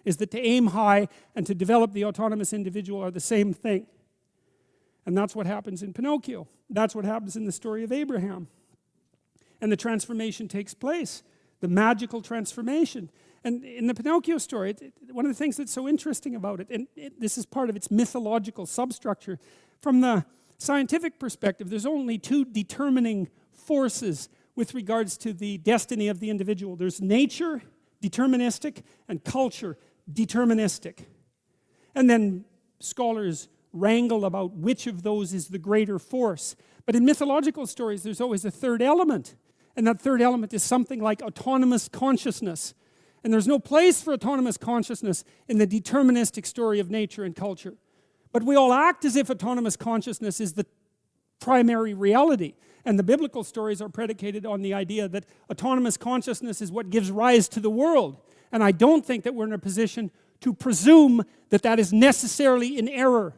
is that to aim high and to develop the autonomous individual are the same thing. And that's what happens in Pinocchio. That's what happens in the story of Abraham. And the transformation takes place, the magical transformation. And in the Pinocchio story, one of the things that's so interesting about it, and this is part of its mythological substructure, from the scientific perspective, there's only two determining forces with regards to the destiny of the individual. There's nature, deterministic, and culture, deterministic. And then scholars wrangle about which of those is the greater force. But in mythological stories, there's always a third element. And that third element is something like autonomous consciousness. And there's no place for autonomous consciousness in the deterministic story of nature and culture. But we all act as if autonomous consciousness is the primary reality. And the biblical stories are predicated on the idea that autonomous consciousness is what gives rise to the world. And I don't think that we're in a position to presume that that is necessarily in error.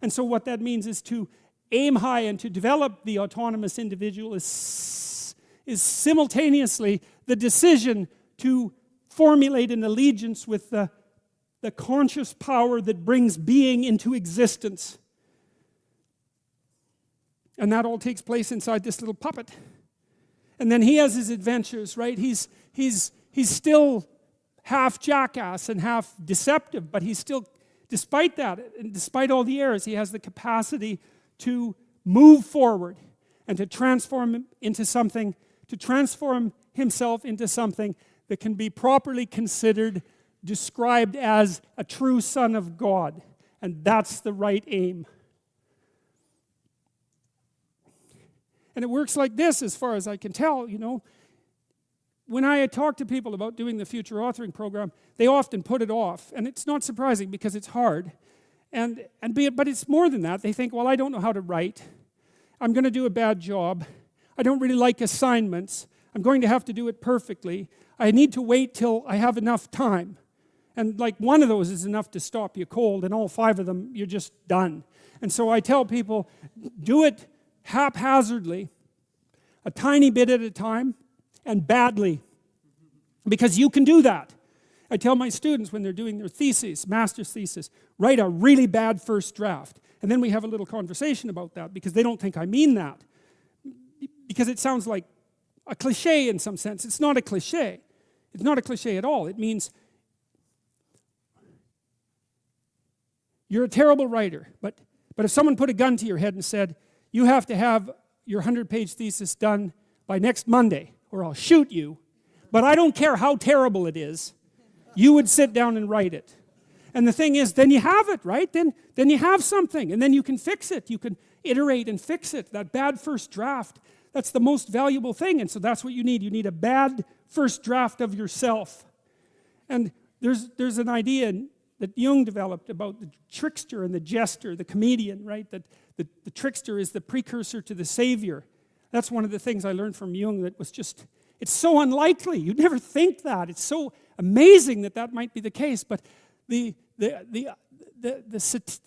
And so what that means is to aim high and to develop the autonomous individual is simultaneously the decision to formulate an allegiance with the conscious power that brings being into existence. And that all takes place inside this little puppet. And then he has his adventures, right? He's still half jackass and half deceptive, but he's still, despite that, and despite all the errors, he has the capacity to move forward and to transform himself into something that can be properly considered, described as a true son of God. And that's the right aim. And it works like this, as far as I can tell, you know. When I talk to people about doing the future authoring program, they often put it off. And it's not surprising because it's hard. But it's more than that. They think, well, I don't know how to write. I'm going to do a bad job. I don't really like assignments. I'm going to have to do it perfectly. I need to wait till I have enough time. And like one of those is enough to stop you cold, and all 5 of them, you're just done. And so I tell people, do it haphazardly, a tiny bit at a time, and badly. Because you can do that. I tell my students when they're doing their theses, master's thesis, write a really bad first draft. And then we have a little conversation about that, because they don't think I mean that. Because it sounds like a cliche in some sense. It's not a cliche. It's not a cliche at all. It means you're a terrible writer, but if someone put a gun to your head and said, you have to have your 100-page thesis done by next Monday, or I'll shoot you, but I don't care how terrible it is, you would sit down and write it. And the thing is, then you have it, right? Then you have something, and then you can fix it. You can iterate and fix it. That bad first draft, that's the most valuable thing, and so that's what you need. You need a bad first draft of yourself. And there's an idea that Jung developed about the trickster and the jester, the comedian, right? That the trickster is the precursor to the savior. That's one of the things I learned from Jung that was just, it's so unlikely. You'd never think that. It's so amazing that might be the case. But the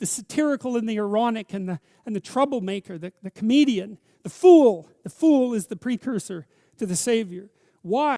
satirical and the ironic and the troublemaker, the comedian, the fool is the precursor to the savior. Why?